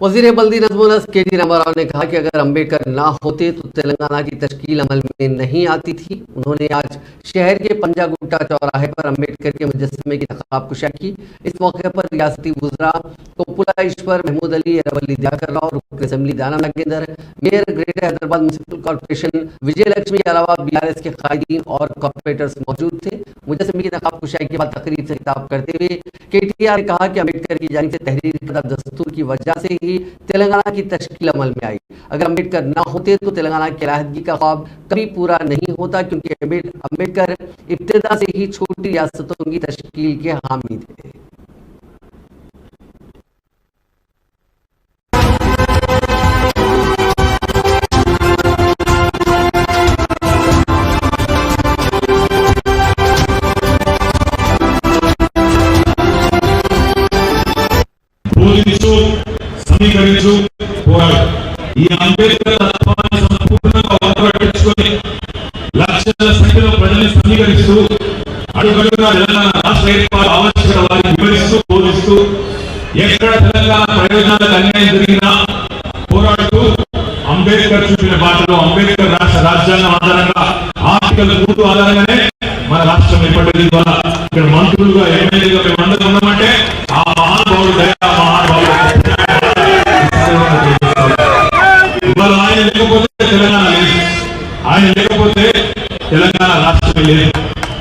वज़ीर बल्दी नज़्म के.टी. रामाराव ने कहा कि अगर अम्बेडकर ना होते तो तेलंगाना की तश्कील अमल में नहीं आती थी। उन्होंने आज शहर के पंजागुट्टा चौराहे पर अम्बेडकर के मुजस्समे की नकाबकुशाई की। इस मौके पर रियासती वज़रा कोपुला ईश्वर, महमूद अली, अरवली दियाकर राव, रुकन assembly Dana Nagender, mayor greater Hyderabad municipal corporation Vijay Lakshmi के अलावा BRS के कायदीन और कॉर्पोरेटर्स मौजूद थे। मुजस्समे की नकाबकुशाई के बाद तकरीर से खिताब करते हुए KTR ने कहा कि अम्बेडकर की जानिब से तहरीर करदा दस्तूर की वजह से ही तेलंगाना की तश्कील अमल में आई। अगर अम्बेडकर ना होते तो तेलंगाना की अलहदगी का ख्वाब कभी पूरा नहीं होता, क्योंकि अम्बेडकर इब्तिदा से ही छोटी रियासतों की तश्कील के हामी थे। సమీకరించు పోరాడు ఈ అంబేద్కర్ తత్వాన్ని సంపూర్ణంగా వంటబట్టించుకొని లక్షల సంఖ్యలో ప్రజల్ని సమీకరిస్తూ అడుగడుగునా తెలంగాణ రాష్ట్ర ఏర్పాటు ఆవశ్యకత వారిని వివరిస్తూ బోధిస్తూ ఎక్కడ తెలంగాణ ప్రయోజనాలకు అన్యాయం జరిగినా పోరాడుతూ అంబేద్కర్ చూపిన బాటలో అంబేద్కర్ రాష్ట్ర రాజ్యాంగం ఆధారంగా ఆర్టికల్ 3 ఆధారంగానే మన రాష్ట్రం ఏర్పడింది. ద్వారా ఇక్కడ మంత్రులుగా ఎమ్మెల్యేలుగా మేము అందరం ఉన్నామంటే ఆ మహానుభావుడు దయా మహానుభావుడు ఇవాళ ఆయన లేకపోతే తెలంగాణ లేదు, ఆయన లేకపోతే తెలంగాణ రాష్ట్రమే లేదు.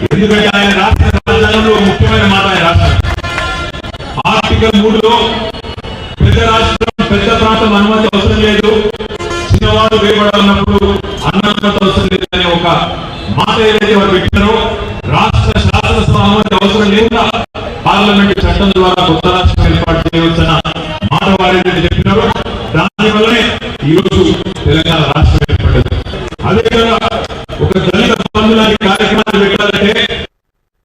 ఎందుకంటే ఆయన రాష్ట్ర రాజ్యాంగంలో ముఖ్యమైన మాట ఆయన రాష్ట్రం ఆర్టికల్ 3లో పెద్ద రాష్ట్రం పెద్ద ప్రాంతం అనుమతి అవసరం లేదు, చిన్నవాడు వేయబడాలన్నప్పుడు అనుమతి అవసరం లేదు అనే ఒక మాట ఏదైతే వారు పెట్టారో రాష్ట్ర శాసనసభ అనుమతి అవసరం లేకుండా పార్లమెంట్ చట్టం ద్వారా కొత్త రాష్ట్రం ఏర్పాటు చేయవచ్చన్న మాట వారు ఏదైతే చెప్పినారో దాని వల్లనే ఈరోజు తెలంగాణ